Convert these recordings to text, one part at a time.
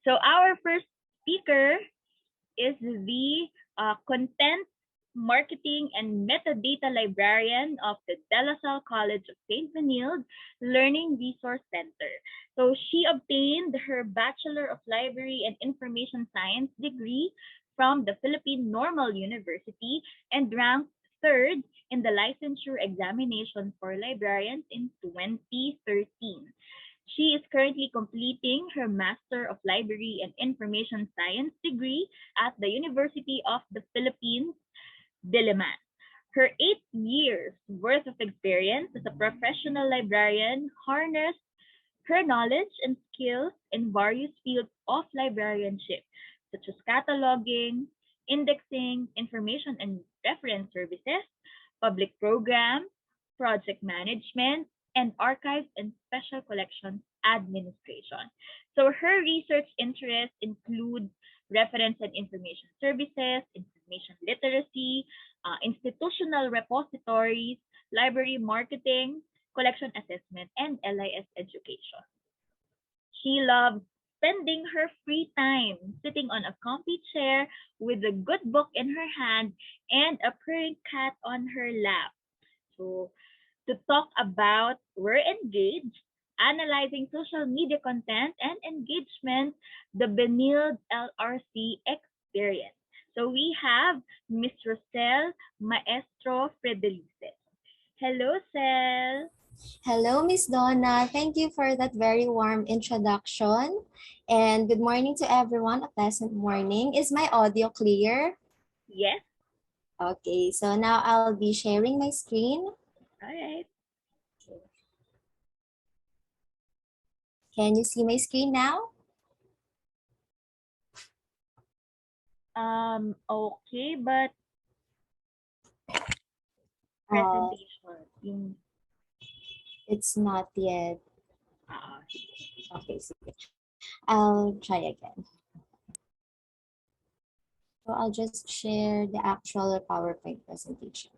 So our first speaker is the content marketing and metadata librarian of the De La Salle College of St. Benilde Learning Resource Center. So she obtained her Bachelor of Library and Information Science degree from the Philippine Normal University and ranked third in the licensure examination for librarians in 2013. She is currently completing her Master of Library and Information Science degree at the University of the Philippines, Diliman. Her 8 years worth of experience as a professional librarian harnessed her knowledge and skills in various fields of librarianship, such as cataloging, indexing, information and reference services, public programs, project management, and archives and special collections administration. So her research interests include reference and information services, information literacy, institutional repositories, library marketing, collection assessment, and LIS education. She loves spending her free time sitting on a comfy chair with a good book in her hand and a purring cat on her lap. So, to talk about We're Engaged, analyzing social media content and engagement, the Benilde LRC experience. So we have Miss Roselle Maestro Fredeluces. Hello, Cel. Hello, Miss Donna. Thank you for that very warm introduction. And good morning to everyone. A pleasant morning. Is my audio clear? Yes. Okay, so now I'll be sharing my screen. All right. Can you see my screen now? Okay, but presentation. It's not yet. Sige. Okay, sige. I'll try again. So I'll just share the actual PowerPoint presentation.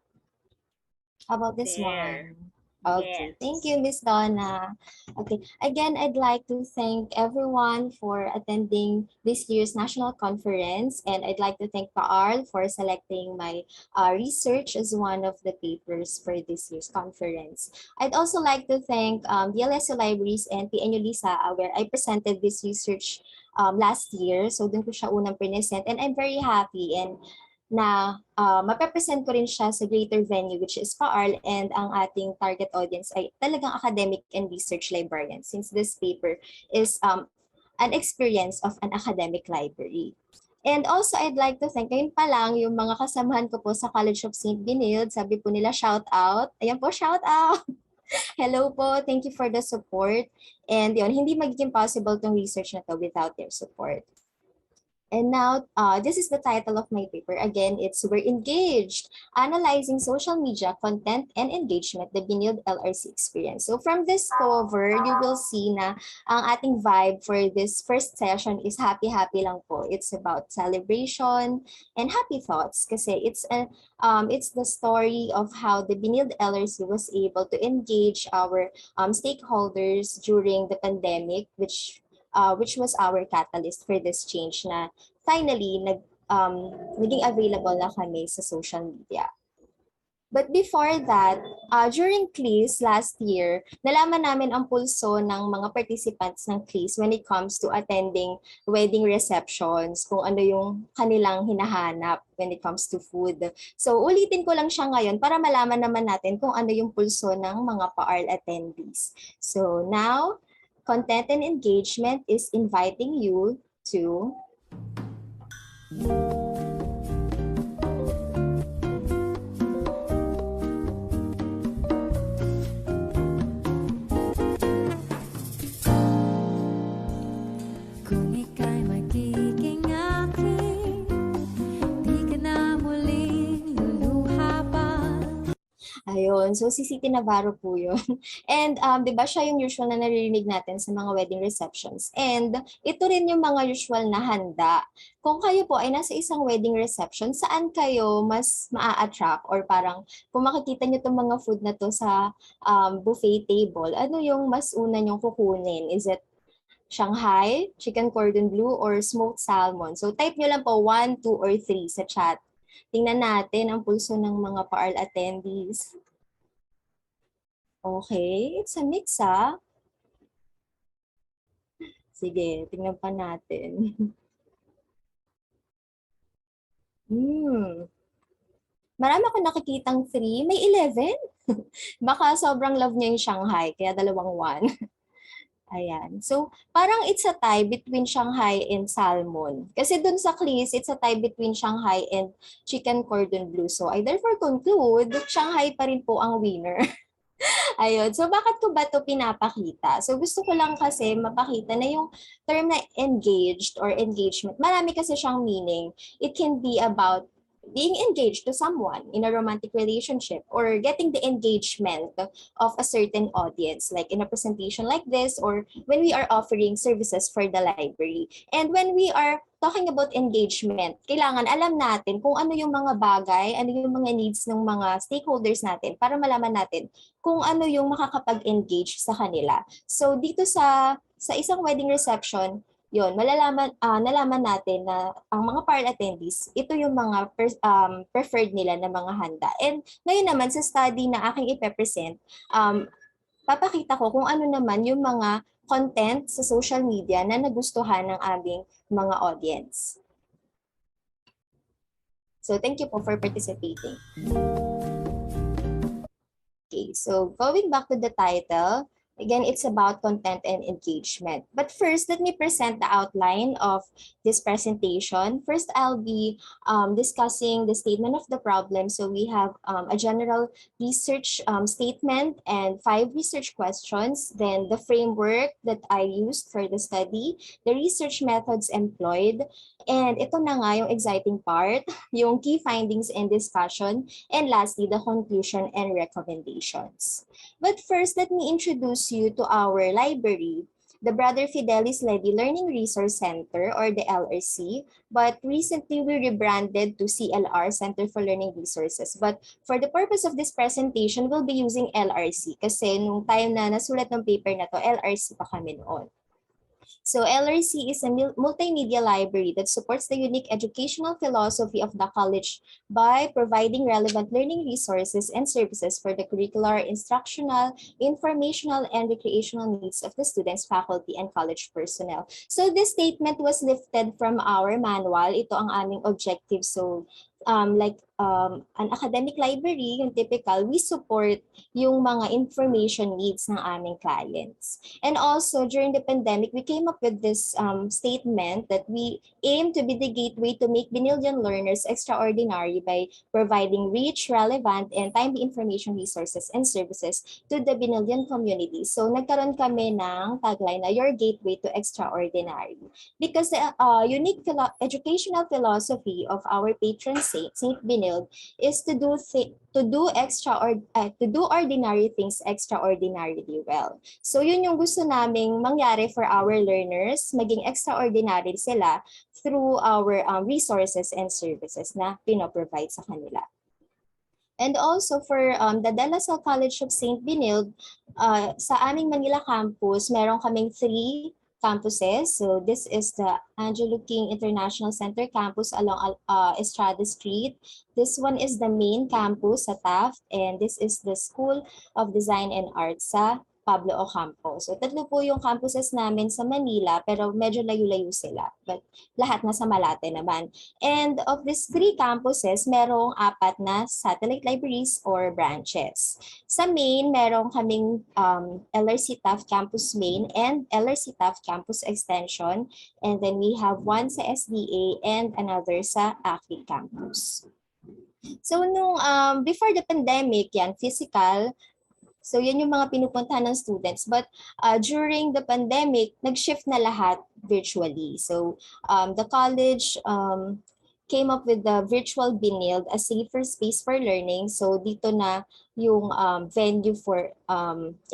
How about this There. one? Okay, Yes. thank you, Miss Donna. Okay, again, I'd like to thank everyone for attending this year's national conference, and I'd like to thank Paarl for selecting my research as one of the papers for this year's conference. I'd also like to thank the LSU Libraries and PNU Lisa, where I presented this research last year. So dun ko siya unang present, and I'm very happy and na mapepresent ko rin siya sa greater venue, which is PAARL, and ang ating target audience ay talagang academic and research librarians, since this paper is an experience of an academic library. And also, I'd like to thank, ngayon pa lang, yung mga kasamahan ko po sa College of St. Benilde, sabi po nila shout out. Ayan po, shout out! Hello po, thank you for the support. And yun, hindi magiging possible tong research na to without their support. And now, this is the title of my paper. Again, it's We're Engaged, Analyzing Social Media Content and Engagement, the Benilde LRC Experience. So from this cover, you will see na ang ating vibe for this first session is happy-happy lang po. It's about celebration and happy thoughts kasi it's the story of how the Benilde LRC was able to engage our stakeholders during the pandemic, which was our catalyst for this change na finally naging available na kami sa social media. But before that, during CLIS last year, nalaman namin ang pulso ng mga participants ng CLIS when it comes to attending wedding receptions, kung ano yung kanilang hinahanap when it comes to food. So ulitin ko lang siya ngayon para malaman naman natin kung ano yung pulso ng mga PAARL attendees. So now, Content and Engagement is inviting you to Ayun. So, si City Navarro po yun. And, di ba, siya yung usual na naririnig natin sa mga wedding receptions. And, ito rin yung mga usual na handa. Kung kayo po ay nasa isang wedding reception, saan kayo mas maa-attract? Or parang, kung makikita nyo itong mga food na to sa buffet table, ano yung mas una nyong kukunin? Is it Shanghai, chicken cordon bleu, or smoked salmon. So type nyo lang po 1, 2, or 3 sa chat. Tingnan natin ang pulso ng mga PAARL attendees. Okay, it's a mix ah. Sige, tingnan pa natin. Marami ako nakikitang 3. May 11? Baka sobrang love niya yung Shanghai, kaya dalawang 1. Ayan. So, parang it's a tie between Shanghai and salmon. Kasi dun sa quiz, it's a tie between Shanghai and chicken cordon bleu. So, I therefore conclude, Shanghai pa rin po ang winner. Ayun. So, bakit ko ba to pinapakita? So, gusto ko lang kasi mapakita na yung term na engaged or engagement. Marami kasi siyang meaning. It can be about being engaged to someone in a romantic relationship or getting the engagement of a certain audience, like in a presentation like this or when we are offering services for the library. And when we are talking about engagement, kailangan alam natin kung ano yung mga bagay, ano yung mga needs ng mga stakeholders natin para malaman natin kung ano yung makakapag-engage sa kanila. So dito sa isang wedding reception, yon nalaman natin na ang mga parl attendees, ito yung mga preferred nila na mga handa. And ngayon naman sa study na aking ipepresent, papakita ko kung ano naman yung mga content sa social media na nagustuhan ng aming mga audience. So thank you po for participating. Okay, so going back to the title, again, it's about content and engagement. But first, let me present the outline of this presentation. First, I'll be discussing the statement of the problem. So we have a general research statement and 5 research questions. Then the framework that I used for the study, the research methods employed, and ito na nga yung exciting part, yung key findings and discussion, and lastly, the conclusion and recommendations. But first, let me introduce you to our library, the Brother Fidelis Levy Learning Resource Center, or the LRC, but recently we rebranded to CLR, Center for Learning Resources. But for the purpose of this presentation, we'll be using LRC kasi nung time na nasulat ng paper na to, LRC pa kami noon. So LRC is a multimedia library that supports the unique educational philosophy of the college by providing relevant learning resources and services for the curricular, instructional, informational, and recreational needs of the students, faculty, and college personnel. So this statement was lifted from our manual. Ito ang aming objective. So like an academic library, yung typical, we support yung mga information needs ng aming clients. And also, during the pandemic, we came up with this statement that we aim to be the gateway to make Benildian learners extraordinary by providing rich, relevant, and timely information resources and services to the Benildian community. So, nagkaroon kami ng tagline na your gateway to extraordinary. Because the unique educational philosophy of our patron saint, Saint Benilde, is to do ordinary things extraordinarily well. So yun yung gusto naming mangyari for our learners, maging extraordinary sila through our resources and services na pinoprovide sa kanila. And also for the De La Salle College of St. Benilde, sa aming Manila campus, meron kaming 3 campuses. So this is the Angelo King International Center campus along Estrada Street. This one is the main campus sa Taft, and this is the School of Design and Arts sa Pablo Ocampo. So tatlo po yung campuses namin sa Manila, pero medyo layo-layo sila. But lahat nasa Malate naman. And of these 3 campuses, merong 4 na satellite libraries or branches. Sa main, merong kaming LRC Taft Campus Main and LRC Taft Campus Extension. And then we have one sa SDA and another sa AFI Campus. So nung before the pandemic, yan, physical, so yan yung mga pinupuntahan ng students. But during the pandemic, nag-shift na lahat virtually. So the college came up with the virtual Benilde, a safer space for learning. So dito na yung venue for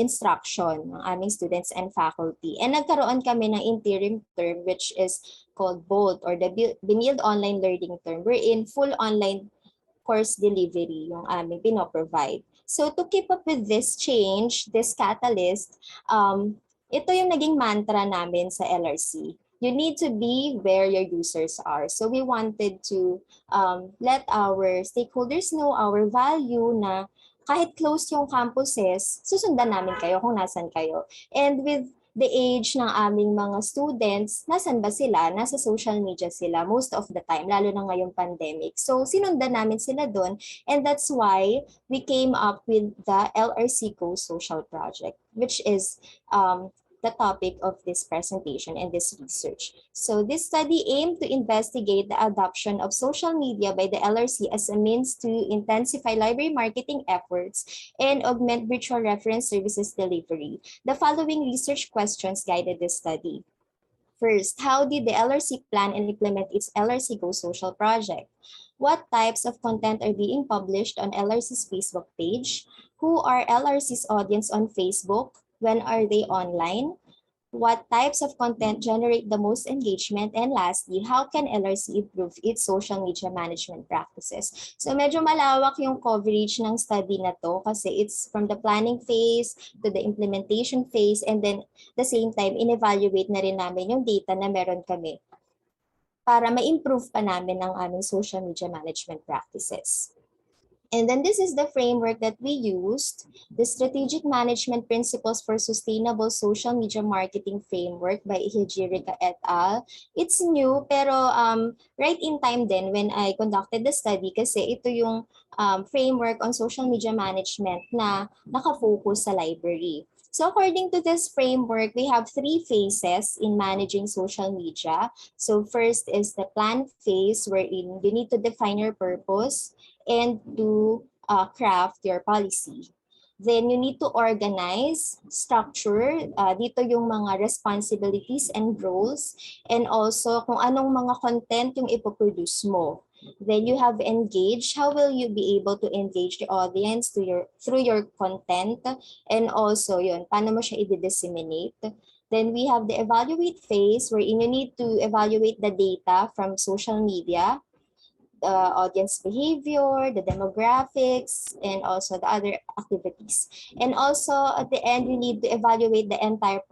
instruction ng aming students and faculty. And nagkaroon kami ng interim term which is called BOLT, or the Benilde Online Learning Term. We're in full online course delivery yung aming pinoprovide. So to keep up with this change, this catalyst, ito yung naging mantra namin sa LRC. You need to be where your users are. So we wanted to let our stakeholders know our value na kahit close yung campuses, susundan namin kayo kung nasan kayo. And with the age ng aming mga students, nasan ba sila? Nasa social media sila most of the time, lalo na ngayong pandemic. So sinundan namin sila doon, and that's why we came up with the LRC Go Social Project, which is the topic of this presentation and this research. So this study aimed to investigate the adoption of social media by the LRC as a means to intensify library marketing efforts and augment virtual reference services delivery. The following research questions guided this study. First, how did the LRC plan and implement its LRC Go Social project? What types of content are being published on LRC's Facebook page? Who are LRC's audience on Facebook? When are they online? What types of content generate the most engagement? And lastly, how can LRC improve its social media management practices? So medyo malawak yung coverage ng study na to kasi it's from the planning phase to the implementation phase, and then the same time, in-evaluate na rin namin yung data na meron kami para ma-improve pa namin ang aming social media management practices. And then this is the framework that we used, the Strategic Management Principles for Sustainable Social Media Marketing Framework by Hijirica et al. It's new, pero right in time din when I conducted the study kasi ito yung framework on social media management na nakafocus sa library. So according to this framework, we have 3 phases in managing social media. So first is the plan phase wherein you need to define your purpose and to craft your policy. Then you need to organize, structure, dito yung mga responsibilities and roles, and also kung anong mga content yung ipoproduce mo. Then you have engage. How will you be able to engage the audience through your content? And also yun, paano mo siya i-disseminate? Then we have the evaluate phase wherein you need to evaluate the data from social media, the audience behavior, the demographics, and also the other activities. And also at the end, you need to evaluate the entire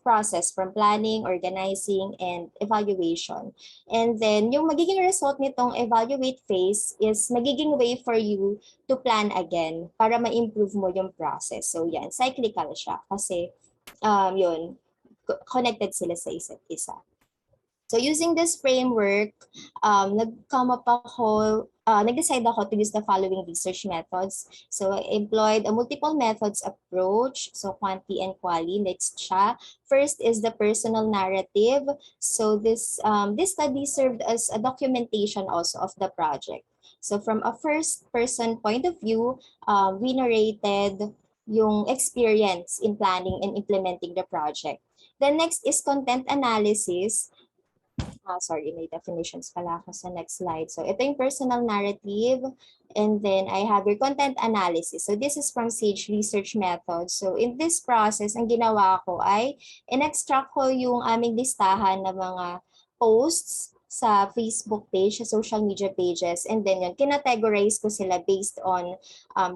process from planning, organizing, and evaluation. And then yung magiging result nitong evaluate phase is magiging way for you to plan again para ma-improve mo yung process. So yan, cyclical siya kasi yun, connected sila sa isa't isa. So using this framework, nag-decide ako to use the following research methods. So I employed a multiple methods approach, so quanti and quali, next siya. First is the personal narrative. So this study served as a documentation also of the project. So from a first person point of view, we narrated yung experience in planning and implementing the project. The next is content analysis. Sorry, may definitions pala ako sa next slide. So ito yung personal narrative, and then I have your content analysis. So this is from Sage Research Method. So in this process, ang ginawa ko ay in-extract ko yung aming listahan ng mga posts sa Facebook page, sa social media pages, and then yun, kinategorize ko sila based on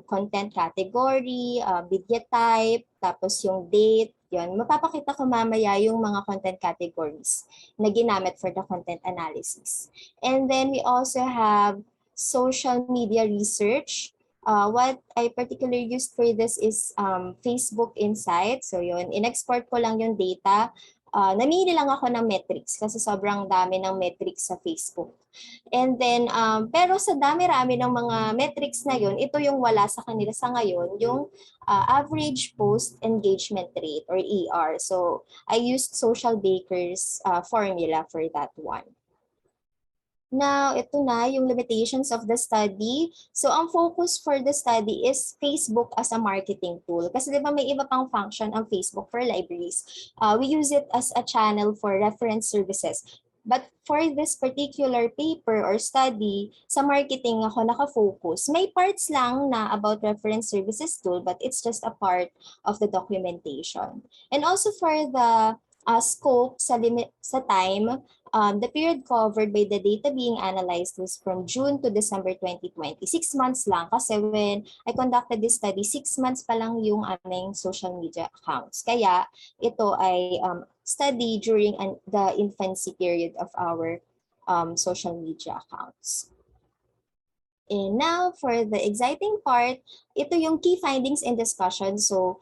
content category, media type, tapos yung date, yun. Mapapakita ko mamaya yung mga content categories na ginamit for the content analysis. And then we also have social media research. What I particularly used for this is Facebook Insights. So yun, in-export ko lang yung data. Namili lang ako ng metrics kasi sobrang dami ng metrics sa Facebook. And then, pero sa dami-rami ng mga metrics na yun, ito yung wala sa kanila sa ngayon, yung average post engagement rate or ER. So I used Social Baker's formula for that one. Now, ito na yung limitations of the study. So, ang focus for the study is Facebook as a marketing tool. Kasi di ba may iba pang function ang Facebook for libraries. We use it as a channel for reference services. But for this particular paper or study, sa marketing ako nakafocus. May parts lang na about reference services tool, but it's just a part of the documentation. And also for the scope sa limit sa time, The period covered by the data being analyzed was from June to December 2020. 6 months lang kasi when I conducted this study, 6 months pa lang yung aming social media accounts. Kaya ito ay study during the infancy period of our social media accounts. And now, for the exciting part, ito yung key findings and discussion. So,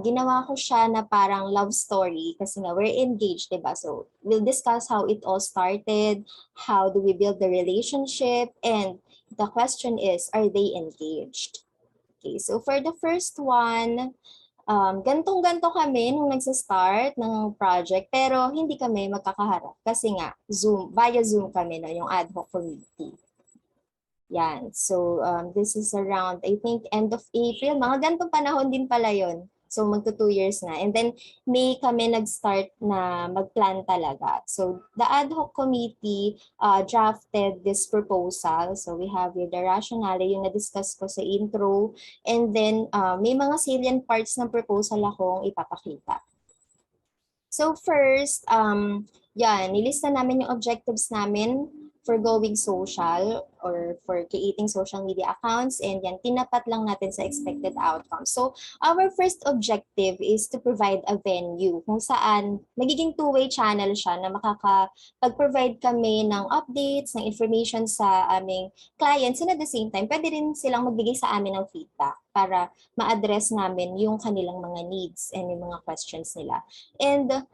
ginawa ko siya na parang love story kasi nga we're engaged, diba? So, we'll discuss how it all started, how do we build the relationship, and the question is, are they engaged? Okay, so for the first one, gantong-ganto kami nung nagsa-start ng project pero hindi kami magkakaharap kasi nga Zoom, via Zoom kami no, yung ad hoc committee. Yan. So, this is around, I think, end of April. Mga ganitong panahon din pala yon. So, magto 2 years na. And then, May kami nag-start na mag-plan talaga. So, the ad hoc committee drafted this proposal. So, we have here the rationale, yung na-discuss ko sa intro. And then, may mga salient parts ng proposal akong ipapakita. So, first, nilista namin yung objectives namin for going social or for creating social media accounts, and yan, tinapat lang natin sa expected outcomes. So, our first objective is to provide a venue kung saan magiging two-way channel siya na makakapag-provide kami ng updates, ng information sa aming clients, and at the same time, pwede rin silang magbigay sa amin ng feedback para ma-address namin yung kanilang mga needs and yung mga questions nila. And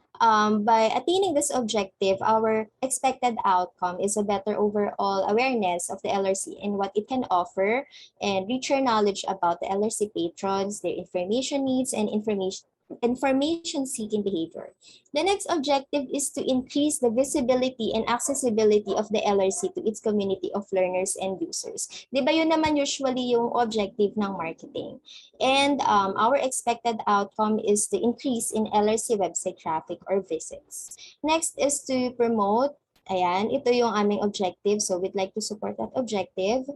by attaining this objective, our expected outcome is a better overall awareness of the LRC and what it can offer, and richer knowledge about the LRC patrons, their information needs, and information-seeking behavior. The next objective is to increase the visibility and accessibility of the LRC to its community of learners and users. Di ba yun naman usually yung objective ng marketing? And our expected outcome is the increase in LRC website traffic or visits. Next is to promote, ayan, ito yung aming objective. So we'd like to support that objective.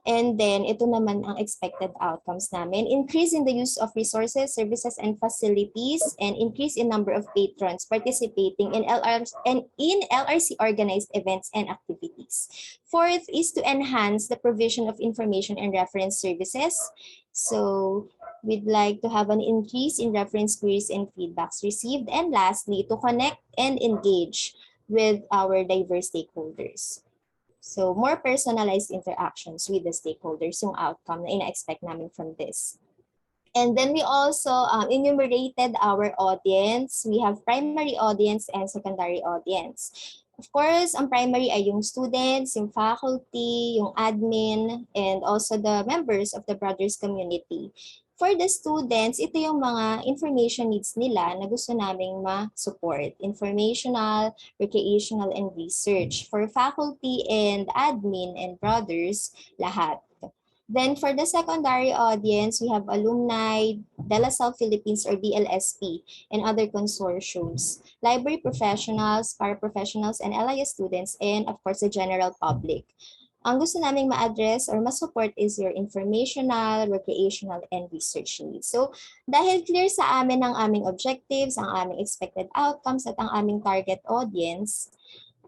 And then, ito naman ang expected outcomes namin. Increase in the use of resources, services, and facilities, and increase in number of patrons participating in LRC organized events and activities. Fourth is to enhance the provision of information and reference services. So, we'd like to have an increase in reference queries and feedbacks received. And lastly, to connect and engage with our diverse stakeholders. So, more personalized interactions with the stakeholders, yung outcome na ina-expect namin from this. And then we also enumerated our audience. We have primary audience and secondary audience. Of course, ang primary ay yung students, yung faculty, yung admin, and also the members of the Brothers community. For the students, ito yung mga information needs nila na gusto naming ma-support. Informational, recreational, and research. For faculty and admin and brothers, lahat. Then for the secondary audience, we have alumni, De La Salle Philippines or DLSP, and other consortiums, library professionals, paraprofessionals, and LIS students, and of course the general public. Ang gusto naming ma-address or ma-support is your informational, recreational, and research needs. So, dahil clear sa amin ang aming objectives, ang aming expected outcomes, at ang aming target audience,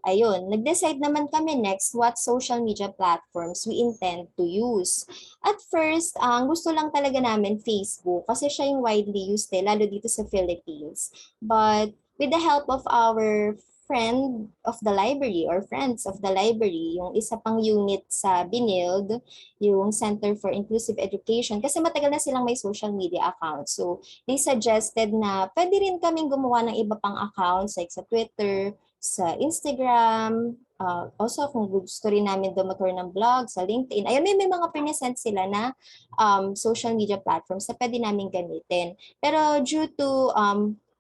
ayun, nag-decide naman kami next what social media platforms we intend to use. At first, ang gusto lang talaga namin Facebook kasi siya yung widely used lalo dito sa Philippines. But with the help of our friend of the library or friends of the library, yung isa pang unit sa BINILD, yung Center for Inclusive Education, kasi matagal na silang may social media account. So, they suggested na pwede rin kaming gumawa ng iba pang accounts like sa Twitter, sa Instagram, also kung gusto rin namin dumator ng blog, sa LinkedIn. Ayun, may mga present sila na social media platforms na pwede namin gamitin. Pero due to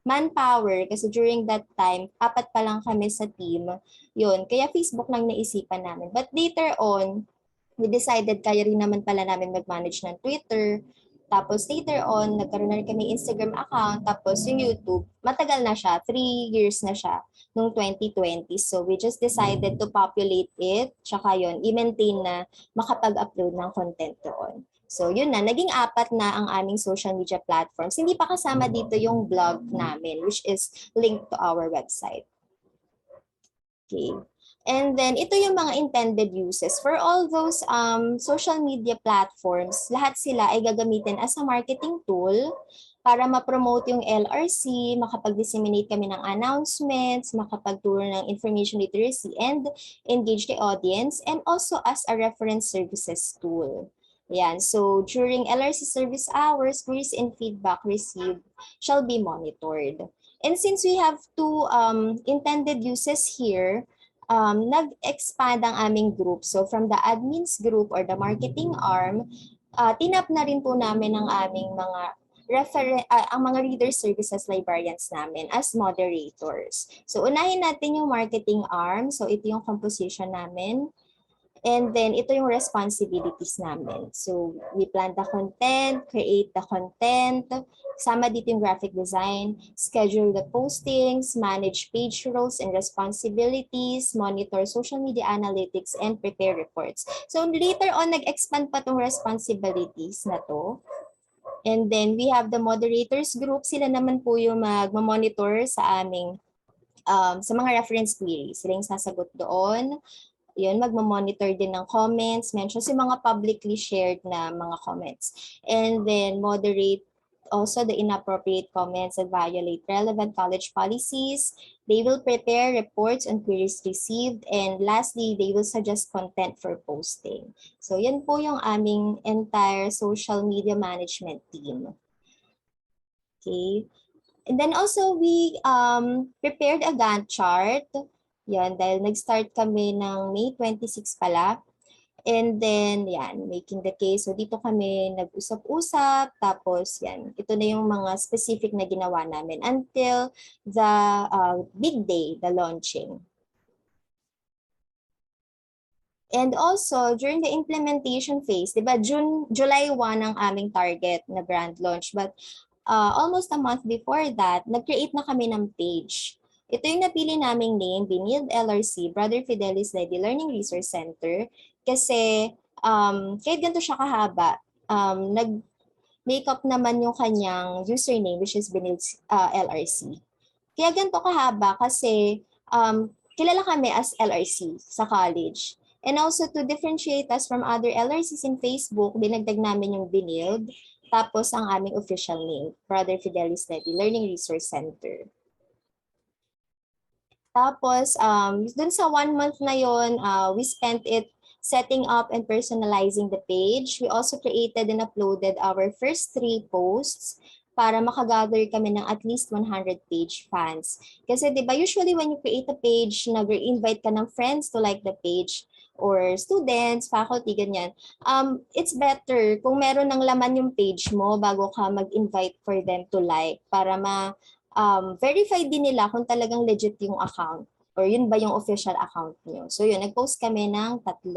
manpower, kasi during that time, 4 pa lang kami sa team, yun, kaya Facebook lang naisipan namin. But later on, we decided kaya rin naman pala namin mag-manage ng Twitter. Tapos later on, nagkaroon na rin kami Instagram account. Tapos yung YouTube, matagal na siya. 3 years na siya noong 2020. So we just decided to populate it. Tsaka yun, i-maintain na makapag-upload ng content doon. So yun na, naging 4 na ang aming social media platforms. Hindi pa kasama dito yung blog namin, which is linked to our website. Okay. And then, ito yung mga intended uses. For all those social media platforms, lahat sila ay gagamitin as a marketing tool para ma-promote yung LRC, makapag-disseminate kami ng announcements, makapagturo ng information literacy, and engage the audience, and also as a reference services tool. Yan. So, during LRC service hours, queries and feedback received shall be monitored. And since we have two intended uses here, nag-expand ang aming group. So from the admins group or the marketing arm, tinap na rin po namin ang aming mga ang mga reader services librarians namin as moderators. So unahin natin yung marketing arm. So ito yung composition namin. And then, ito yung responsibilities namin. So, we plan the content, create the content, sama dito yung graphic design, schedule the postings, manage page roles and responsibilities, monitor social media analytics, and prepare reports. So, later on, nag-expand pa tong responsibilities na to. And then, we have the moderators group. Sila naman po yung mag-monitor sa aming sa mga reference queries. Sila yung sasagot doon. Yun, magmo-monitor din ng comments, mentions yung mga publicly shared na mga comments. And then moderate also the inappropriate comments that violate relevant college policies. They will prepare reports on queries received. And lastly, they will suggest content for posting. So yan po yung aming entire social media management team. Okay. And then also we prepared a Gantt chart. Yan, dahil nag-start kami ng May 26 pala. And then, yan, making the case. So, dito kami nag-usap-usap. Tapos, yan, ito na yung mga specific na ginawa namin until the big day, the launching. And also, during the implementation phase, di ba, July 1 ang aming target na brand launch. But almost a month before that, nag-create na kami ng page. Ito yung napili naming name, Binild LRC, Brother Fidelis Lady Learning Resource Center. Kasi kahit ganito siya kahaba, nag-makeup naman yung kanyang username, which is Binild LRC. Kaya ganito kahaba kasi kilala kami as LRC sa college. And also to differentiate us from other LRCs in Facebook, dinagdag namin yung Binild. Tapos ang aming official name, Brother Fidelis Lady Learning Resource Center. Tapos, dun sa 1 month na yon, we spent it setting up and personalizing the page. We also created and uploaded our first 3 posts para makagather kami ng at least 100 page fans. Kasi 'di ba usually when you create a page, nag-invite ka ng friends to like the page or students, faculty, ganyan. It's better kung meron ng laman yung page mo bago ka mag-invite for them to like para verify din nila kung talagang legit yung account or yun ba yung official account niyo. So yun, nag-post kami ng 3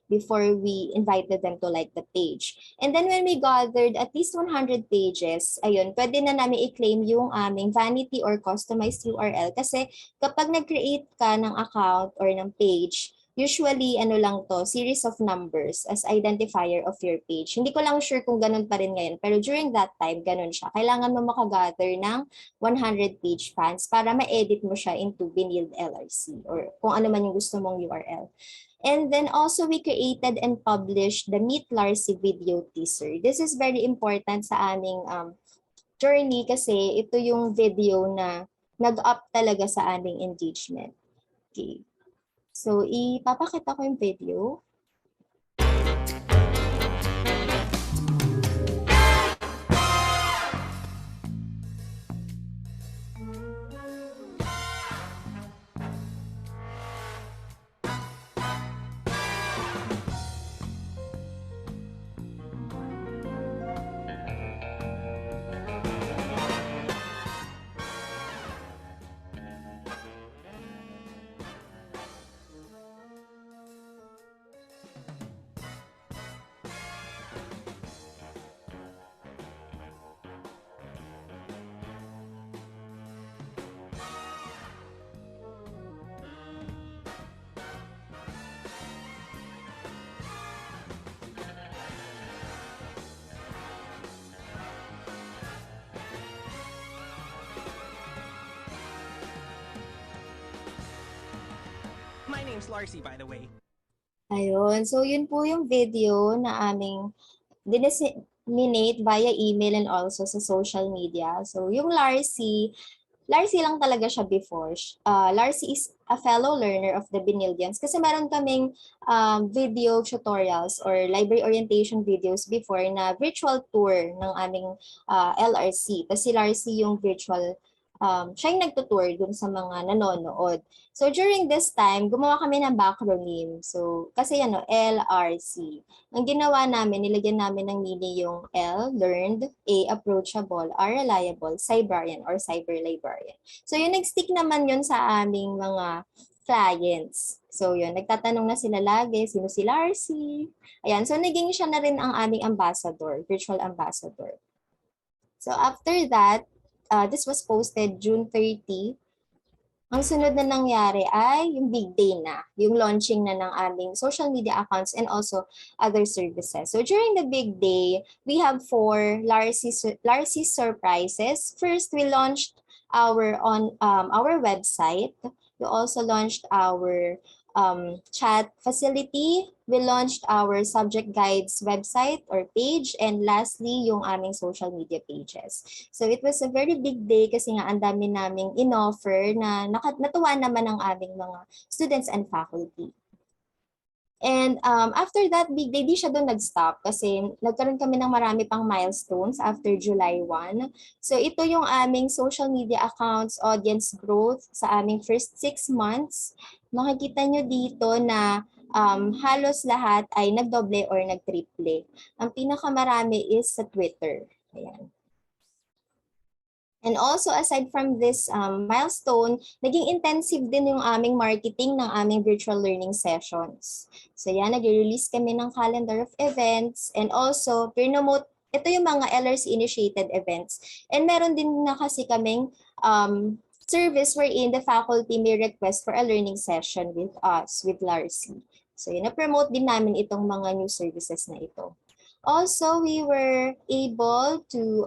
before we invited them to like the page. And then when we gathered at least 100 pages, ayun, pwede na namin i-claim yung aming vanity or customized URL kasi kapag nag-create ka ng account or ng page, usually, ano lang to, series of numbers as identifier of your page. Hindi ko lang sure kung ganun pa rin ngayon, pero during that time, ganun siya. Kailangan mo makagather ng 100 page fans para ma-edit mo siya into Binild LRC or kung ano man yung gusto mong URL. And then also we created and published the Meet Larcy video teaser. This is very important sa aming journey kasi ito yung video na nag-up talaga sa aming engagement. Okay. So, ipapakita ko yung video. Ayun. So, yun po yung video na aming disseminate via email and also sa social media. So, yung Larcy lang talaga siya before. Larcy is a fellow learner of the Benildians kasi meron kaming video tutorials or library orientation videos before na virtual tour ng aming LRC. Tapos si Larcy yung virtual, siya yung nagtutour dun sa mga nanonood. So during this time, gumawa kami ng backronym. So kasi LRC. Ang ginawa namin, nilagyan namin ng meaning yung L, learned, A, approachable, R, reliable, cybrarian or cyber librarian. So yun, nag-stick naman yun sa aming mga clients. So yun, nagtatanong na sila lagi, sino si Larcy? Ayan, so naging siya na rin ang aming ambassador, virtual ambassador. So after that, this was posted June 30. Ang sunod na nangyari ay yung big day na, yung launching na ng aming social media accounts and also other services. So during the big day, we have four Larcy surprises. First, we launched our website. We also launched our chat facility. We launched our subject guides website or page, and lastly, yung aming social media pages. So it was a very big day kasi nga ang dami naming in-offer na natuwa naman ang aming mga students and faculty. And after that big day, di siya doon nag-stop kasi nagkaroon kami ng marami pang milestones after July 1. So ito yung aming social media accounts audience growth sa aming first 6 months. Makikita nyo dito na halos lahat ay nagdoble or nagtriple. Ang pinakamarami is sa Twitter. Ayan. And also, aside from this milestone, naging intensive din yung aming marketing ng aming virtual learning sessions. So yan, nag-release kami ng calendar of events and also, promote, ito yung mga LRC-initiated events. And meron din na kasi kaming service wherein the faculty may request for a learning session with us, with LRC. So yun, na-promote din namin itong mga new services na ito. Also, we were able to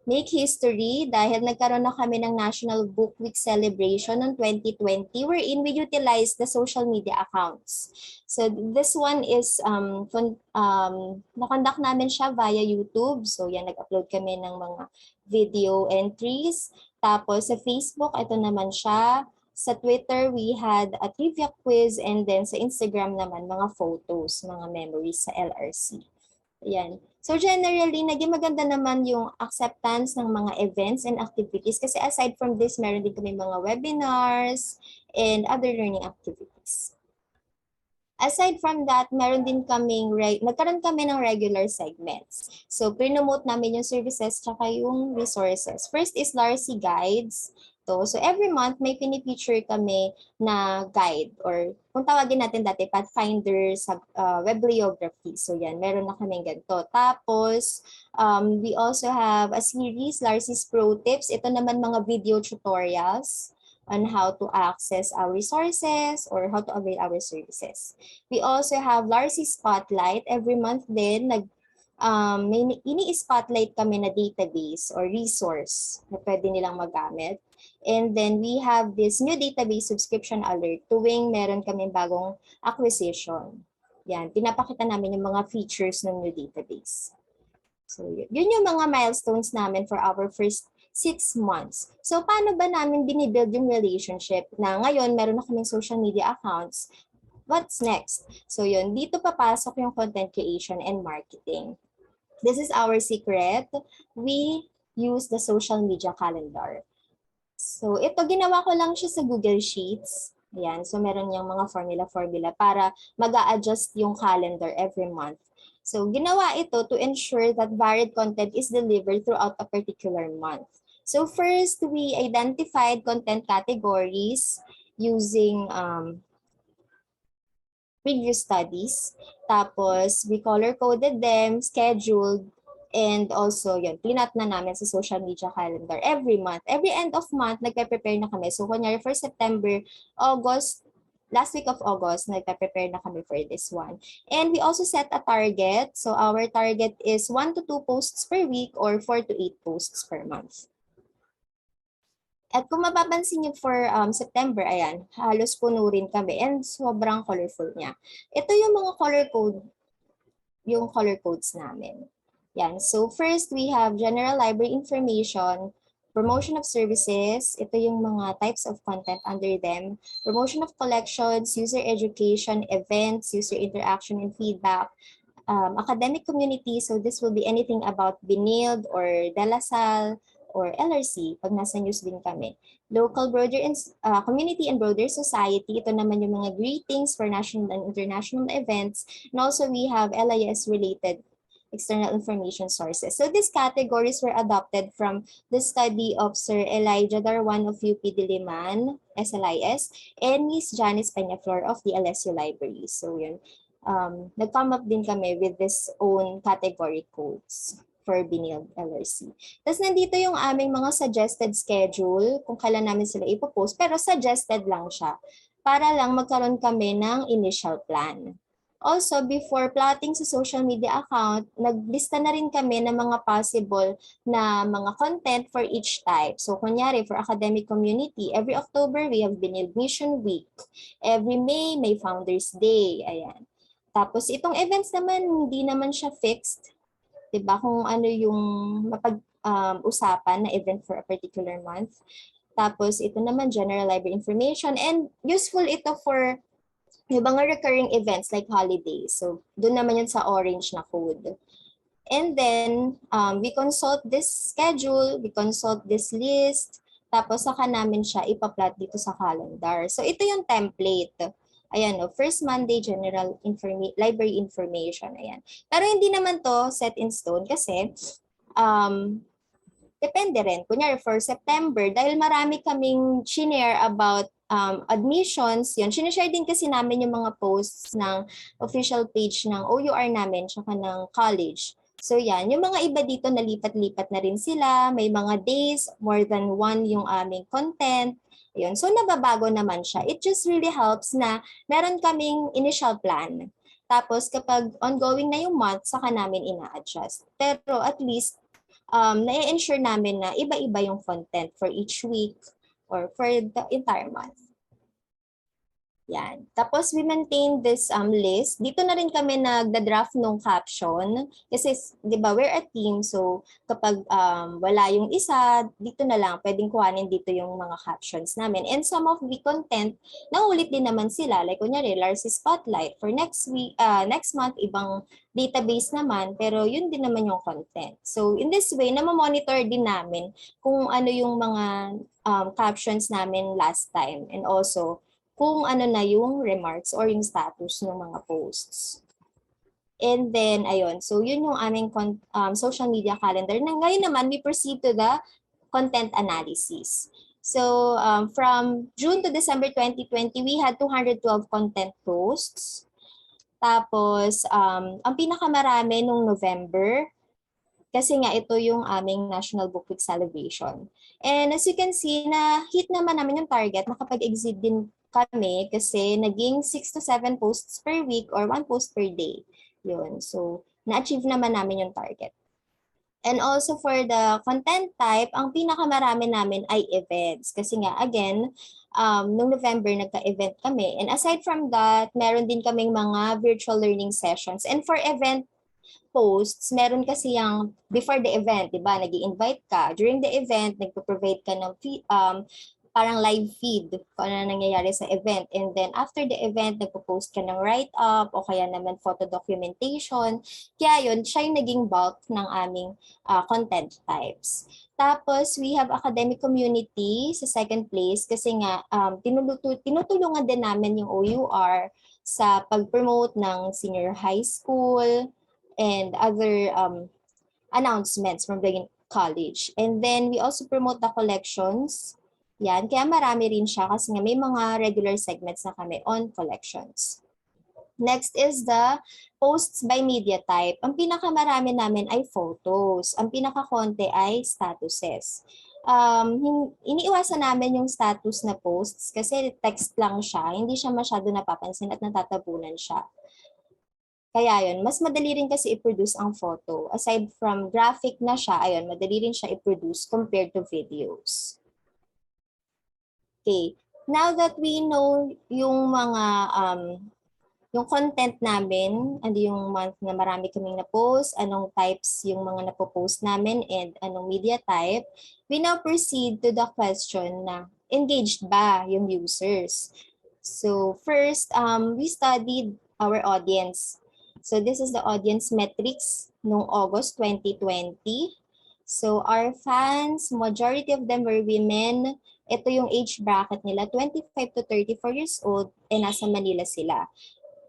make history dahil nagkaroon na kami ng National Book Week celebration noong 2020 wherein we utilized the social media accounts. So this one is na-conduct namin siya via YouTube. So yan, nag-upload kami ng mga video entries. Tapos sa Facebook, ito naman siya. Sa Twitter, we had a trivia quiz, and then sa Instagram naman, mga photos, mga memories sa LRC. Ayan. So generally, naging maganda naman yung acceptance ng mga events and activities kasi aside from this, meron din kami mga webinars and other learning activities. Aside from that, meron din nagkaroon kami ng regular segments. So, promote namin yung services tsaka yung resources. First is Larcy Guides. So every month may pinipicture kami na guide or kung tawagin natin dati Pathfinder sa bibliography. So yan, meron na kaming ganito. Tapos we also have a series, Larcy's Pro Tips. Ito naman mga video tutorials on how to access our resources or how to avail our services. We also have Larcy Spotlight. Every month din, may ini-spotlight kami na database or resource na pwede nilang magamit. And then we have this new database subscription alert tuwing meron kami bagong acquisition. Yan, pinapakita namin yung mga features ng new database. So yun yung mga milestones namin for our first 6 months. So paano ba namin binibuild yung relationship na ngayon meron na kaming social media accounts? What's next? So yun, dito papasok yung content creation and marketing. This is our secret. We use the social media calendar. So ito, ginawa ko lang siya sa Google Sheets. Ayan, so meron niyang mga formula para mag-a-adjust yung calendar every month. So ginawa ito to ensure that varied content is delivered throughout a particular month. So first, we identified content categories using previous studies. Tapos, we color-coded them, scheduled, and also, yun, plinat na namin sa social media calendar every month. Every end of month, nagpe-prepare na kami. So, kunyari for September, August, last week of August, nagpe-prepare na kami for this one. And we also set a target. So, our target is 1 to 2 posts per week or 4 to 8 posts per month. At kung mapapansin niyo for September, ayan, halos puno rin kami and sobrang colorful niya. Ito yung mga color codes namin. Yan. So first, we have general library information, promotion of services, ito yung mga types of content under them, promotion of collections, user education, events, user interaction and feedback, academic community. So this will be anything about BNILD or De La Salle or LRC pag nasa news din kami. Local broader and community and broader society. Ito naman yung mga greetings for national and international events. And also we have LIS related external information sources. So these categories were adopted from the study of Sir Elijah Darwan of UP Diliman, SLIS, and Miss Janice Peñaflor of the LSU Library. So yun, nag-come up din kami with this own category codes for Binil LRC. Tapos nandito yung aming mga suggested schedule kung kailan namin sila ipopost, pero suggested lang siya para lang magkaroon kami ng initial plan. Also, before plotting sa social media account, naglista na rin kami ng mga possible na mga content for each type. So, kunyari, for academic community, every October, we have Binil Mission Week. Every May Founders Day. Ayan. Tapos itong events naman, hindi naman siya fixed. 'Di ba? Kung ano yung mapag-usapan na event for a particular month. Tapos ito naman, general library information. And useful ito for yung mga recurring events like holidays. So doon naman yun sa orange na code. And then, we consult this schedule, we consult this list, tapos saka namin siya ipa-plot dito sa calendar. So ito yung template. Ayan, no, first Monday, general library information. Ayan. Pero hindi naman to set in stone kasi um, depende rin. Kunyari, for September, dahil marami kaming shinare about admissions, yun, sinishare din kasi namin yung mga posts ng official page ng OUR namin, tsaka ng college. So yan, yung mga iba dito nalipat-lipat na rin sila, may mga days, more than one yung aming content. Yun. So nababago naman siya. It just really helps na meron kaming initial plan. Tapos kapag ongoing na yung month, saka namin ina-adjust. Pero at least na-ensure namin na iba-iba yung content for each week or for the entire month. Yan. Tapos we maintain this list. Dito na rin kami nagda-draft ng caption kasi 'di ba we're a team, so kapag wala yung isa, dito na lang pwedeng kuhanin dito yung mga captions namin. And some of the content naulit din naman sila, like kunyari Larcy Spotlight for next week, next month ibang database naman, pero yun din naman yung content. So in this way, na-monitor din namin kung ano yung mga captions namin last time, and also kung ano na yung remarks or yung status ng mga posts. And then, ayun. So, yun yung aming social media calendar. Na ngayon naman, we proceed to the content analysis. So, from June to December 2020, we had 212 content posts. Tapos, ang pinakamarami nung November, kasi nga ito yung aming National Book Week celebration. And as you can see, na hit naman namin yung target, nakapag-exceed din kami kasi naging 6 to 7 posts per week or 1 post per day. Yun. So, na-achieve naman namin yung target. And also for the content type, ang pinakamarami namin ay events. Kasi nga, again, noong November, nagka-event kami. And aside from that, meron din kaming mga virtual learning sessions. And for event posts, meron kasi yung before the event, di ba, nag-i-invite ka. During the event, nagpo-provide ka ng parang live feed kung ano nangyayari sa event. And then after the event, nagpo-post ka ng write-up o kaya naman photo documentation. Kaya yun, siya yung naging bulk ng aming content types. Tapos, we have academic community sa second place kasi nga tinutulungan din namin yung OUR sa pag-promote ng senior high school, and other announcements from the college. And then we also promote the collections. Yan, kaya marami rin siya kasi nga may mga regular segments na kami on collections. Next is the posts by media type. Ang pinakamarami namin ay photos. Ang pinakakonte ay statuses. Iniiwasan namin yung status na posts kasi text lang siya. Hindi siya masyado napapansin at natatabunan siya. Kaya yun, mas madali rin kasi i-produce ang photo. Aside from graphic na siya, ayun, madali rin siya i-produce compared to videos. Okay. Now that we know yung mga yung content namin, ano yung month na marami kaming na-post, anong types yung mga napopost namin, and anong media type, we now proceed to the question na engaged ba yung users. So first, we studied our audience. So this is the audience metrics noong August 2020. So our fans, majority of them were women. Ito yung age bracket nila, 25 to 34 years old, and nasa Manila sila.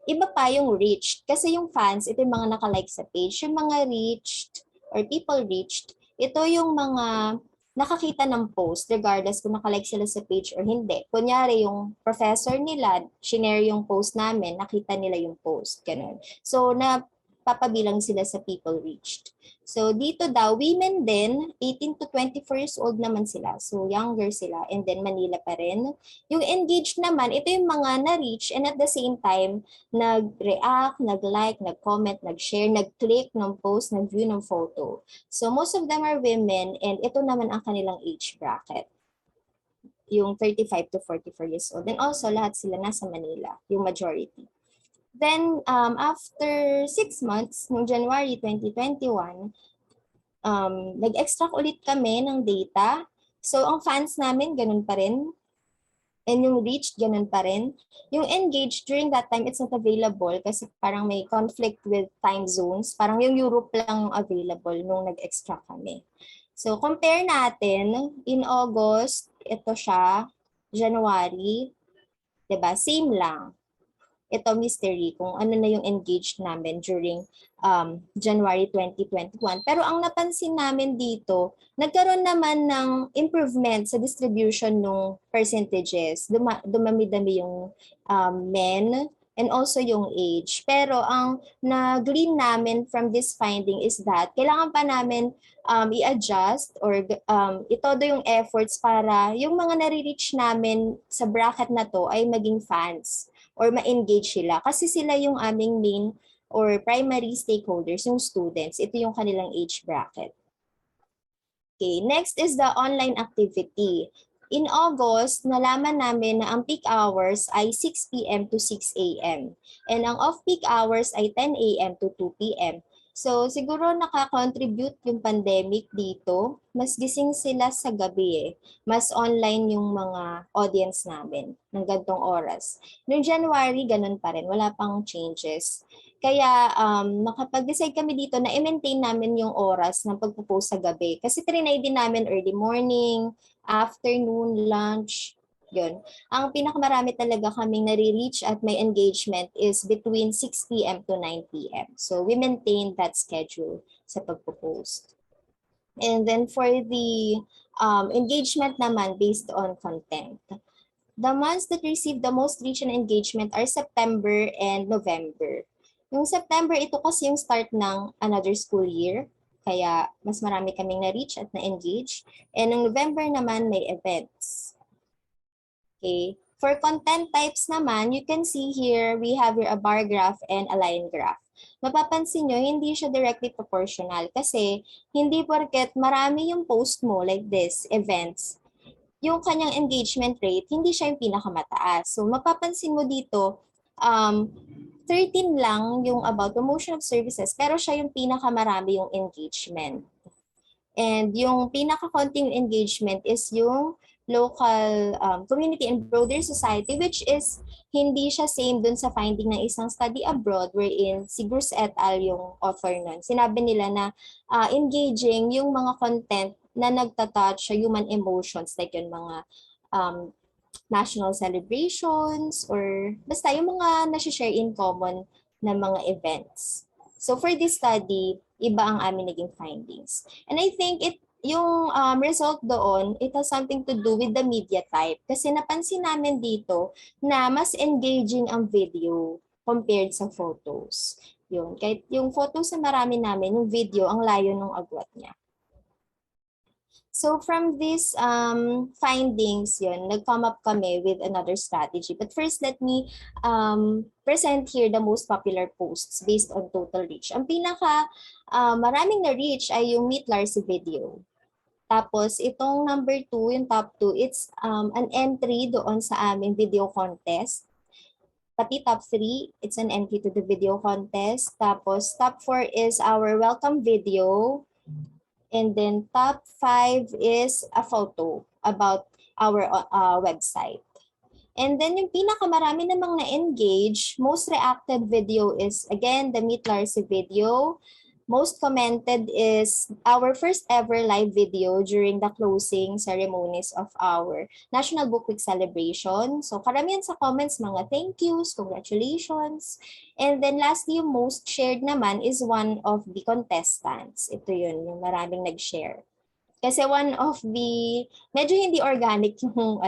Iba pa yung reached. Kasi yung fans, ito yung mga nakalike sa page. Yung mga reached or people reached, ito yung mga nakakita ng post regardless kung nakalike sila sa page or hindi. Kunyari, yung professor nila, shinare yung post namin, nakita nila yung post. Ganun. So, papabilang sila sa people reached. So, dito daw, women din, 18 to 24 years old naman sila. So, younger sila. And then, Manila pa rin. Yung engaged naman, ito yung mga na-reach and at the same time, nag-react, nag-like, nag-comment, nag-share, nag-click ng post, nag-view ng photo. So most of them are women and ito naman ang kanilang age bracket, yung 35 to 44 years old. And also lahat sila nasa Manila, yung majority. Then after 6 months, noong January 2021, nag-extract ulit kami ng data. So ang fans namin, ganun pa rin. And yung reach, ganun pa rin. Yung engage, during that time, it's not available kasi parang may conflict with time zones. Parang yung Europe lang yung available nung nag-extract kami. So, compare natin, in August, ito siya, January, 'di ba? Same lang. Ito mystery kung ano na yung engaged namin during January 2021. Pero ang napansin namin dito, nagkaroon naman ng improvement sa distribution ng percentages. Dumami-dami yung men and also yung age. Pero ang na-glean namin from this finding is that kailangan pa namin i-adjust or itodo yung efforts para yung mga nare-reach namin sa bracket na to ay maging fans or ma-engage sila. Kasi sila yung aming main or primary stakeholders, yung students. Ito yung kanilang age bracket. Okay, next is the online activity. In August, nalaman namin na ang peak hours ay 6 p.m. to 6 a.m. And ang off-peak hours ay 10 a.m. to 2 p.m. So, siguro nakakontribute yung pandemic dito. Mas gising sila sa gabi eh. Mas online yung mga audience namin ng gantong oras. Noong January, ganun pa rin. Wala pang changes. Kaya nakapag-decide kami dito na i-maintain namin yung oras ng pagpo-post sa gabi. Kasi trinay din namin early morning, afternoon, lunch, yun. Ang pinakamarami talaga kaming nare-reach at may engagement is between 6 p.m. to 9 p.m. So we maintain that schedule sa pagpo-post. And then for the engagement naman based on content. The months that receive the most reach and engagement are September and November. Yung September, ito kasi yung start ng another school year. Kaya mas marami kaming na-reach at na-engage. And yung November naman may events. Okay. For content types naman, you can see here, we have here a bar graph and a line graph. Mapapansin nyo, hindi siya directly proportional kasi hindi porket marami yung post mo like this, events, yung kanyang engagement rate, hindi siya yung pinakamataas. So mapapansin mo dito, 13 lang yung about promotion of services, pero siya yung pinakamarami yung engagement. And yung pinakakonting engagement is yung local community and broader society, which is hindi siya same dun sa finding ng isang study abroad wherein si Bruce et al. Yung author nun. Sinabi nila na engaging yung mga content na nagtatouch sa human emotions like yung mga national celebrations or basta yung mga nasi-share in common na mga events. So for this study, iba ang aming naging findings. And I think yung result doon, it has something to do with the media type. Kasi napansin namin dito na mas engaging ang video compared sa photos. Yun. Kahit yung photos na marami namin, yung video, ang layo ng agwat niya. So from these findings, yun, nag-come up kami with another strategy. But first, let me present here the most popular posts based on total reach. Ang pinaka maraming na-reach ay yung Meet Larcy video. Tapos, itong number 2, yung top 2, it's an entry doon sa aming video contest. Pati top 3, it's an entry to the video contest. Tapos, top 4 is our welcome video. And then top 5 is a photo about our website. And then yung pinakamarami namang na-engage, most reacted video is, again, the Meet Larcy video. Most commented is our first ever live video during the closing ceremonies of our National Book Week celebration. So karamihan sa comments, mga thank yous, congratulations. And then lastly, yung most shared naman is one of the contestants. Ito yun, yung maraming nag-share. Kasi one of the, medyo hindi organic yung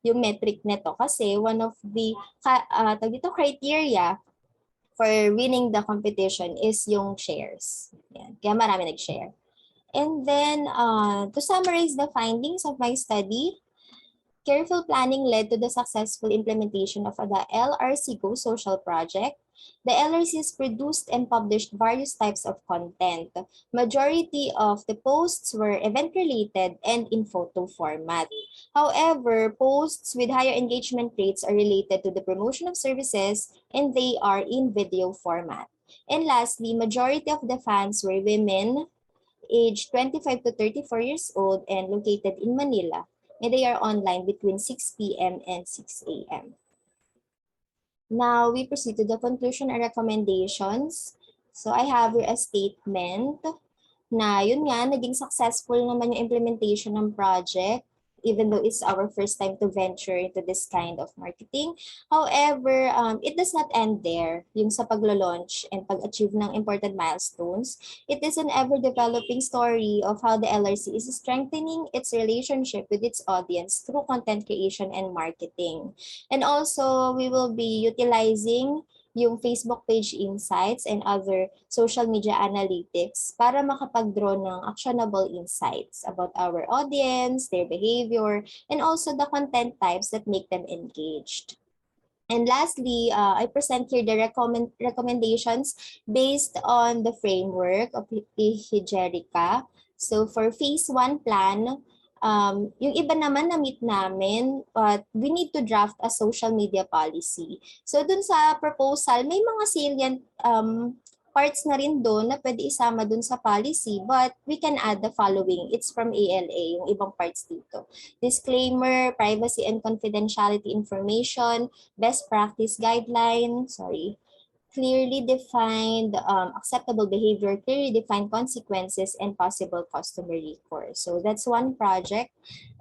yung metric nito kasi one of the criteria for winning the competition is yung shares. Yan. Kaya marami nag-share. And then, to summarize the findings of my study, careful planning led to the successful implementation of the LRC Go Social project. The LRCs produced and published various types of content. Majority of the posts were event-related and in photo format. However, posts with higher engagement rates are related to the promotion of services and they are in video format. And lastly, majority of the fans were women aged 25 to 34 years old and located in Manila. And they are online between 6 p.m. and 6 a.m. Now, we proceed to the conclusion and recommendations. So, I have here a statement na yun nga, naging successful naman yung implementation ng project even though it's our first time to venture into this kind of marketing. However, it does not end there, yung sa paglo-launch and pag-achieve ng important milestones. It is an ever-developing story of how the LRC is strengthening its relationship with its audience through content creation and marketing. And also, we will be utilizing yung Facebook page insights and other social media analytics para makapag-draw ng actionable insights about our audience, their behavior, and also the content types that make them engaged. And lastly, I present here the recommendations based on the framework of Higerica. So for phase 1 plan, yung iba naman na-meet namin, but we need to draft a social media policy. So dun sa proposal, may mga salient parts na rin doon na pwede isama doon sa policy, but we can add the following. It's from ALA, yung ibang parts dito. Disclaimer, privacy and confidentiality information, best practice guideline, clearly defined acceptable behavior, clearly defined consequences, and possible customer recourse. So that's one project.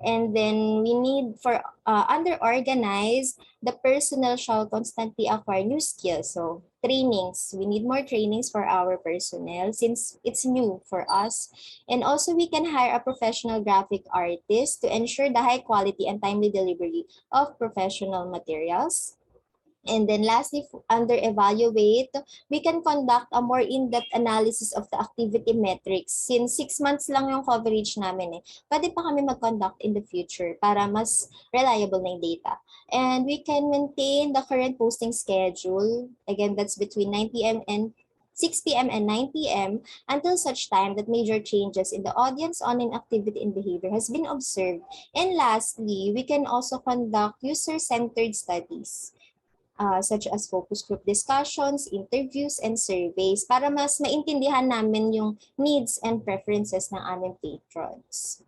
And then we need for under organized, the personnel shall constantly acquire new skills. So trainings, we need more trainings for our personnel since it's new for us. And also we can hire a professional graphic artist to ensure the high quality and timely delivery of professional materials. And then lastly, under evaluate, we can conduct a more in-depth analysis of the activity metrics. Since 6 months lang yung coverage namin pwede pa kami mag-conduct in the future para mas reliable na yung data. And we can maintain the current posting schedule. Again, that's between 9 p.m. and 6 p.m. and 9 p.m. until such time that major changes in the audience online activity and behavior has been observed. And lastly, we can also conduct user-centered studies. Such as focus group discussions, interviews, and surveys para mas maintindihan namin yung needs and preferences ng aming patrons.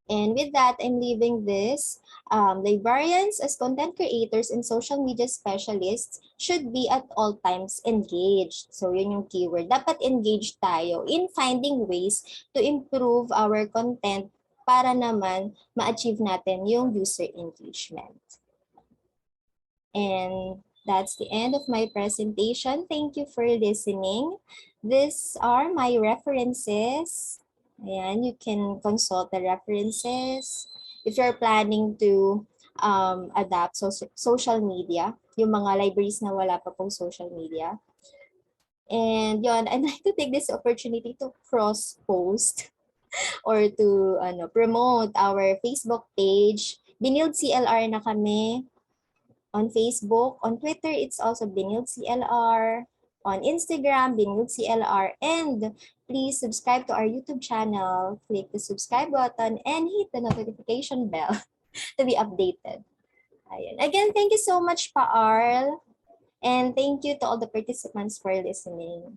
And with that, I'm leaving this. Librarians as content creators and social media specialists should be at all times engaged. So yun yung keyword. Dapat engaged tayo in finding ways to improve our content para naman ma-achieve natin yung user engagement. And that's the end of my presentation. Thank you for listening. These are my references. Ayan, you can consult the references. If you're planning to adapt social media, yung mga libraries na wala pa pong social media. And yun, I'd like to take this opportunity to cross-post or to promote our Facebook page. Binild CLR na kami. On Facebook, on Twitter, it's also Binild CLR. on Instagram, being CLR, and please subscribe to our YouTube channel. Click the subscribe button and hit the notification bell to be updated. Ayan. Again, thank you so much, Paarl. And thank you to all the participants for listening.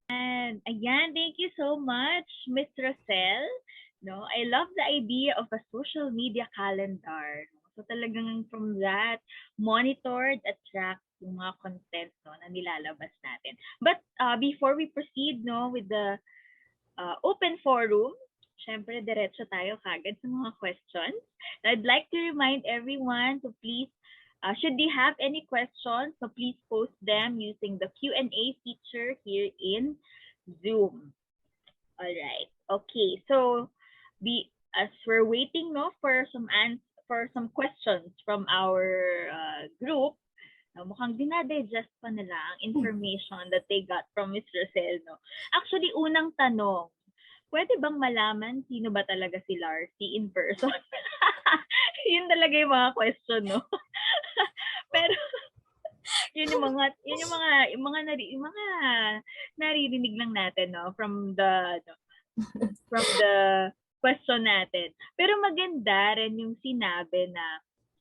And ayan, thank you so much, Miss Roselle. No, I love the idea of a social media calendar. So talagang from that, monitored at track yung mga content no, na nilalabas natin. But before we proceed no, with the open forum, syempre diretso tayo kagad sa mga questions. I'd like to remind everyone to please should you have any questions, so please post them using the Q&A feature here in Zoom. All right. Okay. So, as we're waiting no for some questions from our group, mukhang dinadigest pa nila ang information that they got from Miss Roselle. No? Actually, unang tanong, pwede bang malaman sino ba talaga si Larcy in person? Yun talaga yung mga question, no? Pero yung mga naririnig lang natin no from the question natin. Pero maganda rin yung sinabi na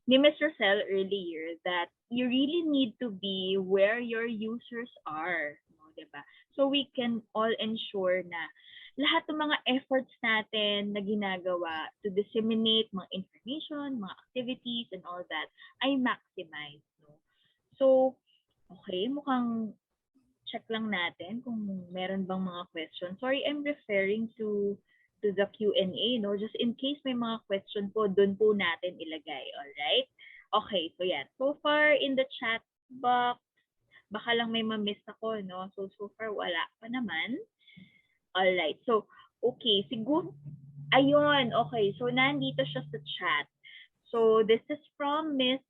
ni Ms. Roselle earlier that you really need to be where your users are, no, 'di ba? So we can all ensure na lahat ng mga efforts natin na ginagawa to disseminate mga information, mga activities and all that ay maximize, no. So, okay, mukhang check lang natin kung meron bang mga questions. Sorry, I'm referring to the Q&A, no? Just in case may mga question po, doon po natin ilagay. Alright? Okay, so yan. So far, in the chat box, baka lang may ma-miss ako, no? So far, wala pa naman. Alright, so, okay, siguro, ayun, okay. So, nandito siya sa chat. So, this is from Miss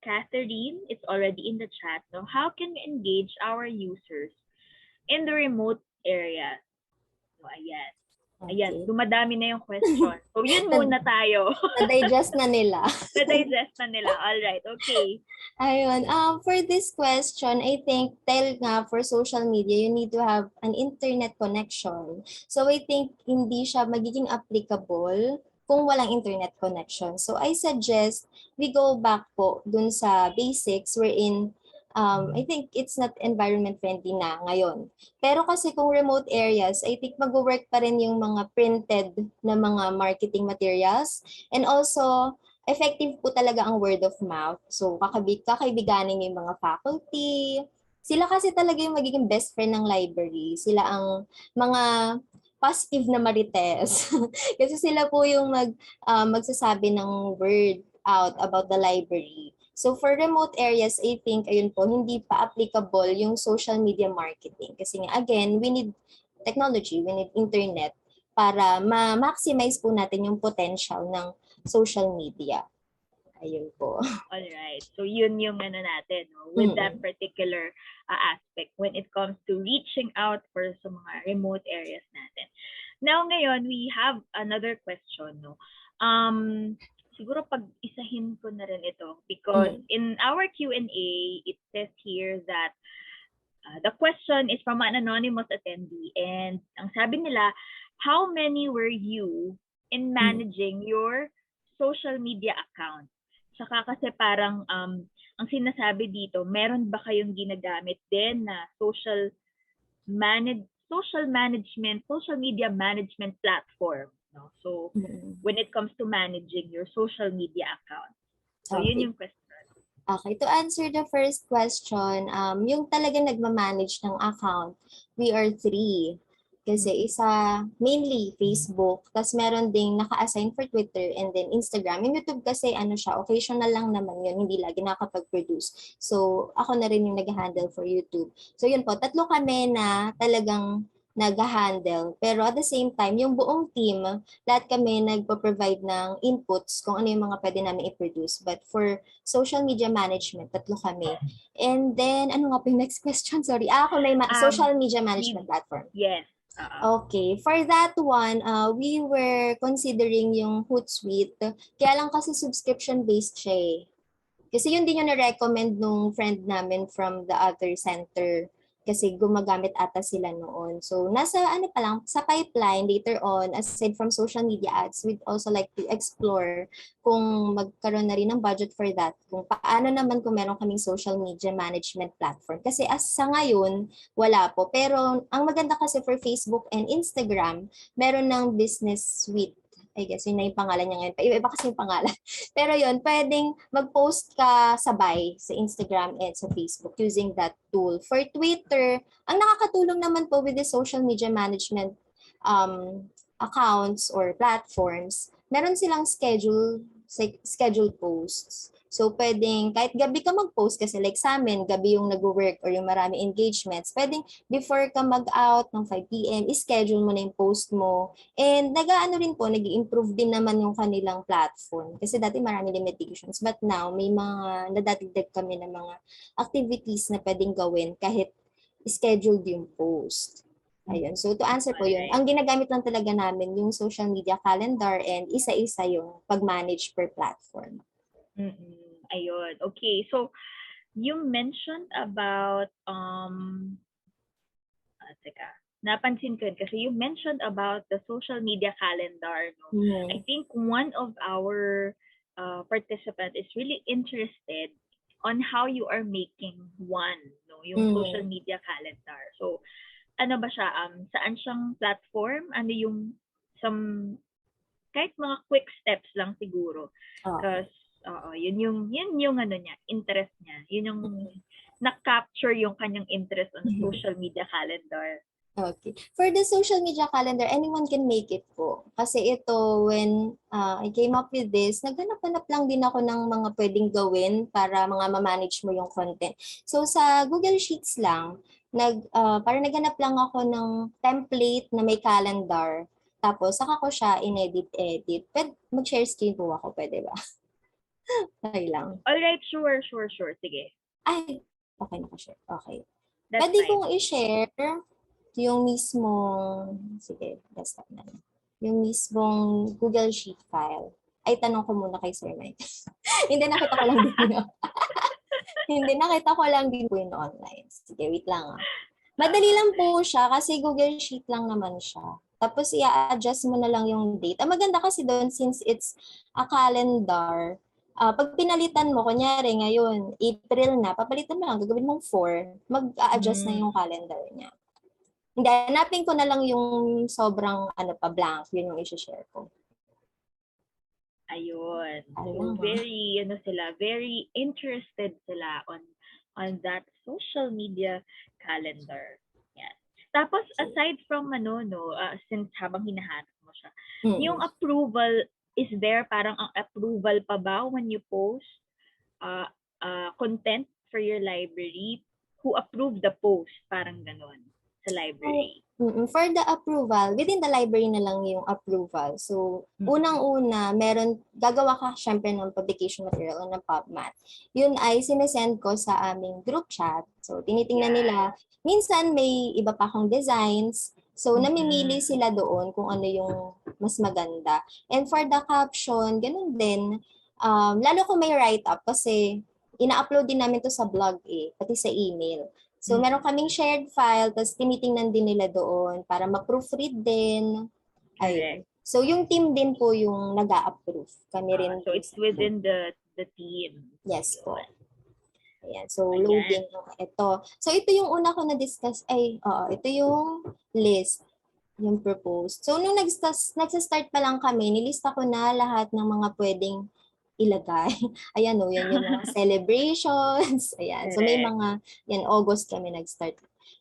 Catherine. It's already in the chat. No? How can we engage our users in the remote area? So, ayan. Ayan, Okay. dumadami na yung question. So, yun muna tayo. Na-digest na nila. Na-digest na nila. Alright, okay. Ayun. For this question, I think dahil nga for social media, you need to have an internet connection. So I think hindi siya magiging applicable kung walang internet connection. So I suggest we go back po dun sa basics wherein I think it's not environment friendly na ngayon. Pero kasi kung remote areas, I think mag-work pa rin yung mga printed na mga marketing materials. And also, effective po talaga ang word of mouth. So, kakaibiganin yung mga faculty. Sila kasi talaga yung magiging best friend ng library. Sila ang mga positive na marites. Kasi sila po yung magsasabi ng word out about the library. So for remote areas, I think, ayun po, hindi pa applicable yung social media marketing. Kasi nga, again, we need technology, we need internet para ma-maximize po natin yung potential ng social media. Ayun po. All right. So yun yung natin no, with that particular aspect when it comes to reaching out for sa mga remote areas natin. Now ngayon we have another question no. Siguro pag-isahin ko na rin ito because in our Q&A it says here that the question is from an anonymous attendee and ang sabi nila, how many were you in managing your social media account? Saka kasi parang ang sinasabi dito, meron ba kayong ginagamit din na social media management platform, no? So when it comes to managing your social media account. So yun yung question. Okay, to answer the first question, yung talaga nagmamanage ng account, we are 3. Kasi isa, mainly Facebook, tapos meron ding naka-assign for Twitter and then Instagram. Yung YouTube kasi ano siya, occasional lang naman yun, hindi lagi nakapag-produce. So, ako na rin yung nag-handle for YouTube. So, yun po, 3 kami na talagang nag-handle. Pero at the same time, yung buong team, lahat kami nagpo-provide ng inputs kung ano yung mga pwede namin i-produce. But for social media management, 3 kami. And then, ano nga po yung next question? Sorry. Ako may social media management platform. Yes. Oo. Okay, for that one, we were considering yung Hootsuite. Kaya lang kasi subscription-based siya eh. Kasi yun din yung na-recommend nung friend namin from the other center. Kasi gumagamit ata sila noon. So, nasa ano pa lang, sa pipeline later on, aside from social media ads, we'd also like to explore kung magkaroon na rin ng budget for that. Kung paano naman kung meron kaming social media management platform. Kasi as sa ngayon, wala po. Pero ang maganda kasi for Facebook and Instagram, meron ng business suite. I guess yun na yung pangalan niya ngayon. Iba kasi yung pangalan. Pero yun, pwedeng mag-post ka sabay sa Instagram and sa Facebook using that tool. For Twitter, ang nakakatulong naman po with the social media management um, accounts or platforms, meron silang schedule posts. So, pwedeng kahit gabi ka mag-post kasi like sa amin, gabi yung nag-work or yung marami engagements, pwedeng before ka mag-out ng 5 p.m., schedule mo na yung post mo. And nag-aano rin po, nag-improve din naman yung kanilang platform. Kasi dati marami limitations. But now, may mga nadadagdag kami ng mga activities na pwedeng gawin kahit scheduled yung post. Ayun. So to answer po yun, Alright. ang ginagamit lang talaga namin yung social media calendar and isa-isa yung pag-manage per platform. Ayun. Okay. So, you mentioned about, teka, napansin ko yun kasi you mentioned about the social media calendar, no? I Mm. think one of our participant is really interested on how you are making one, no? Yung social Mm. media calendar. So, ano ba siya? Saan siyang platform? Ano yung some kahit mga quick steps lang siguro. Okay. Because, yun yung ano niya, interest niya. Yun yung na-capture yung kanyang interest on the social media calendar. Okay. For the social media calendar, anyone can make it po. Kasi ito, when I came up with this, naghanap-hanap lang din ako ng mga pwedeng gawin para mga ma-manage mo yung content. So sa Google Sheets lang, para naghanap lang ako ng template na may calendar. Tapos saka ko siya in-edit-edit. Mag-share screen po ako, pwede ba? Okay lang. Alright, sure. Sige, Ay, okay naka-share. Okay. that's Pwede fine. kong i-share yung mismong, sige, desktop na. Yung mismong Google Sheet file. Ay, tanong ko muna kay Sir Mike. Hindi, nakita ko lang din yun. Hindi, nakita ko lang din po yun online. Sige, wait lang ah. Madali lang po siya kasi Google Sheet lang naman siya. Tapos i-adjust mo na lang yung date. Ang maganda kasi doon since it's a calendar, pag pinalitan mo, kunyari ngayon, April na, papalitan mo lang, gagawin mong 4, mag-a-adjust na Mm, yung calendar niya. Hindi, hanapin ko na lang yung sobrang ano pa, blank. Yun yung i-share ko. ayun. So, Alam ha. very interested sila on that social media calendar. Yan. Tapos, Okay. aside from since habang hinahanap mo siya, yung Mm-mm. approval, is there parang ang approval pa ba when you post uh, content for your library? Who approved the post? Parang ganon sa Oh, library. For the approval, within the library na lang yung approval. So, Mm-mm. unang-una, gagawa ka syempre ng publication material o ng PubMat. Yun ay sinesend ko sa aming group chat. So, tinitingnan Yan. nila. Minsan may iba pa akong designs. So, namimili Mm-mm. sila doon kung ano yung mas maganda. And for the caption, ganun din. Lalo kung may write-up kasi ina-upload din namin to sa blog pati sa email. So, meron kaming Mm-mm. shared file, tapos tinitingnan din nila doon para ma-proofread din. Correct. Ayun. So, yung team din po yung nag-a-approve. Kami rin So din it's sa team. within the team. Yes Ayun. po. Ayan. So, Ayan. loading. Ito. So, ito yung una ko na-discuss. Ito yung list. Yung proposed. So, nung nagsa-start pa lang kami, nilista ko na lahat ng mga pwedeng ilagay. Ayan o, yan yung mga celebrations. Ayan. So, may Correct. mga, yan, August kami nag-start.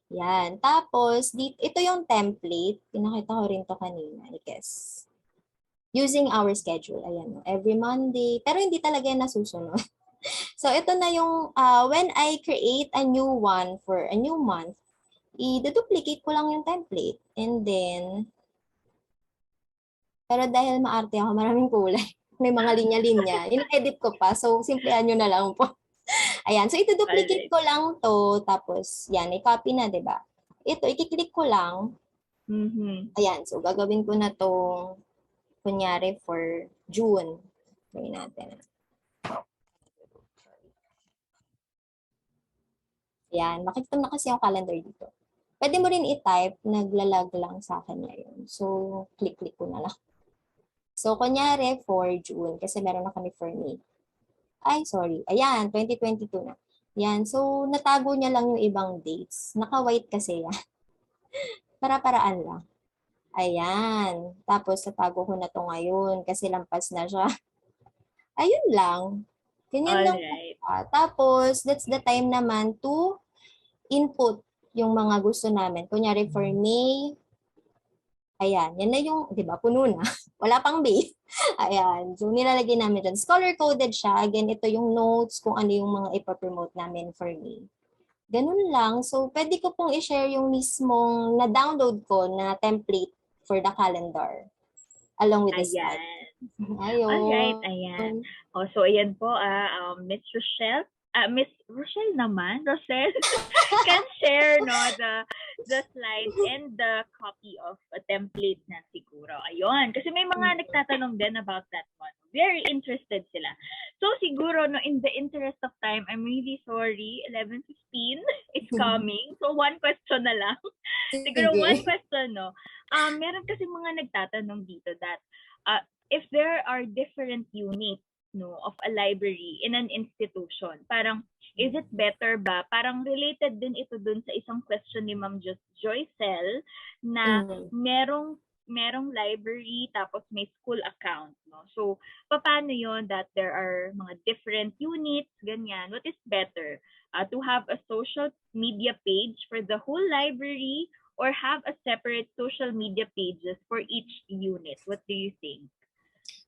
Yan. Tapos, ito yung template. Pinakita ko rin to kanina, I guess. Using our schedule. Ayan. Every Monday. Pero hindi talaga yan nasusunod. So, ito na yung, when I create a new one for a new month, i-duplicate ko lang yung template. And then, pero dahil maarte ako, maraming kulay. May mga linya-linya. In-edit ko pa. So, simplehan nyo na lang po. Ayan. So, ito-duplicate Alright. ko lang to. Tapos, yan. I-copy na, di ba? Ito, i-click ko lang. Mhm. Ayan, so gagawin ko na tong kunyari for June. Gawin natin. Ayan, makikita mo na kasi yung calendar dito. Pwede mo rin i-type, naglalag lang sa akin ngayon. So, click-click ko na lang. So, kunyari for June, kasi meron na kami for May. Ay, sorry. Ayan, 2022 na. Ayan, so natago niya lang yung ibang dates. Naka-white kasi yan. Para-paraan lang. Ayan. Tapos, natago ko na to ngayon kasi lampas na siya. Ayun lang. Ganyan All lang po right. siya. Tapos, that's the time naman to input yung mga gusto namin. Kunyari for May, ayan, yan na yung, di ba, puno na. Wala pang May. Ayan, so nilalagay namin dyan. Color-coded siya. Again, ito yung notes kung ano yung mga ipapromote namin for May. Ganun lang. So, pwede ko pong i-share yung mismong na-download ko na template for the calendar along with the slide. Ayan. All right, ayan. Ayun. Oh, so ayan po, Miss Rochelle. Miss Rochelle naman, Roselle can share no the slides and the copy of a template na siguro. Ayun, kasi may mga nagtatanong din about that one. Very interested sila. So siguro no in the interest of time, I'm really sorry. 11:15 it's coming. So one question na lang. Siguro one Sige. question no. Meron kasi mga nagtatanong dito that if there are different units no of a library in an institution, parang is it better ba? Parang related din ito dun sa isang question ni Ma'am Joycel na Mm. merong library tapos may school account, no? So, paano yon that there are mga different units, ganyan? What is better? To have a social media page for the whole library or have a separate social media pages for each unit? What do you think?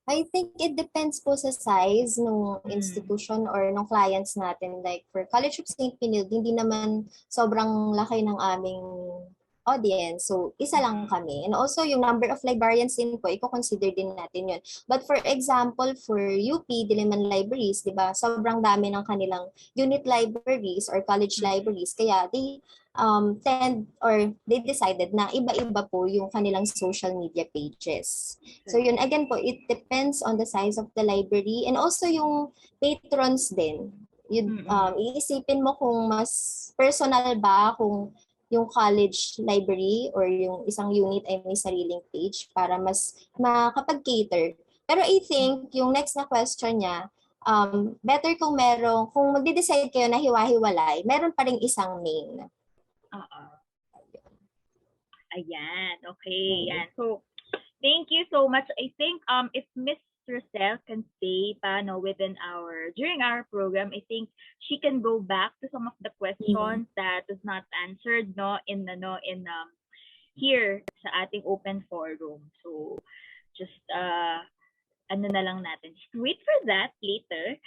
I think it depends po sa size ng Mm. institution or ng clients natin. Like for College of St. Benilde, hindi naman sobrang laki ng aming audience. So, isa lang Mm. kami. And also, yung number of librarians din po, i-consider din natin yun. But for example, for UP, Diliman Libraries, di ba, sobrang dami ng kanilang unit libraries or college Mm. libraries. Kaya they tend or they decided na iba-iba po yung kanilang social media pages. So yun, Correct. again po, it depends on the size of the library and also yung patrons din. Yun, Mm. iisipin mo kung mas personal ba kung yung college library or yung isang unit ay may sariling page para mas makapag-cater. Pero I think yung next na question niya, better kung merong, kung magde-decide kayo na hiwa-hiwalay, meron pa rin isang main. Oo. Ayan. Okay. Mm. Yan. So, thank you so much. I think if Miss Roselle can stay pa no within our during our program, I think she can go back to some of the Mm. questions that was not answered no in here sa ating open forum. So just ano na lang natin. Just wait for that later.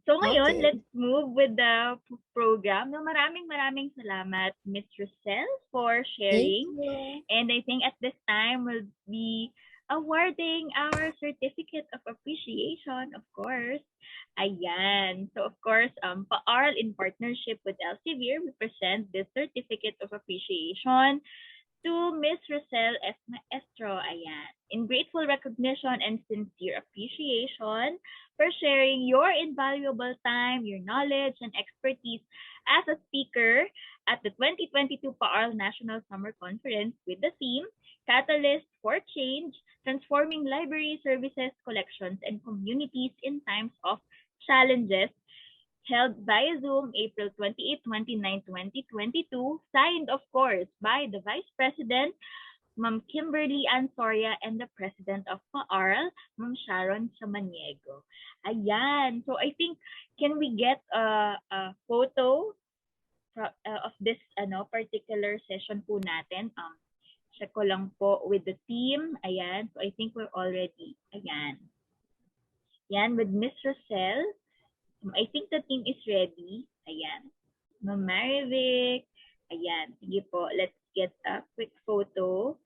So ngayon, Okay. let's move with the program. No, maraming salamat, Miss Roselle, for Thank sharing. you. And I think at this time we'll be awarding our certificate of appreciation, of course. Ayan. So of course, PAARL in partnership with Elsevier, we present this certificate of appreciation to Miss Roselle S. Maestro. Ayan. In grateful recognition and sincere appreciation for sharing your invaluable time, your knowledge, and expertise as a speaker at the 2022 PAARL National Summer Conference with the theme Catalyst for Change, Transforming Library Services, Collections, and Communities in Times of Challenges, held via Zoom April 28, 29, 2022, signed of course by the Vice President, Ma'am Kimberly Ansoria, and the President of PAARL, Ma'am Sharon Samaniego. Ayan. So I think, can we get a photo of this particular session po natin? Check ko lang po with the team. Ayan. So I think we're all ready. Ayan. Yan, with Miss Roselle. I think the team is ready. Ayan. Ma'am Marivic. Ayan. Sige po. Let's get a quick photo.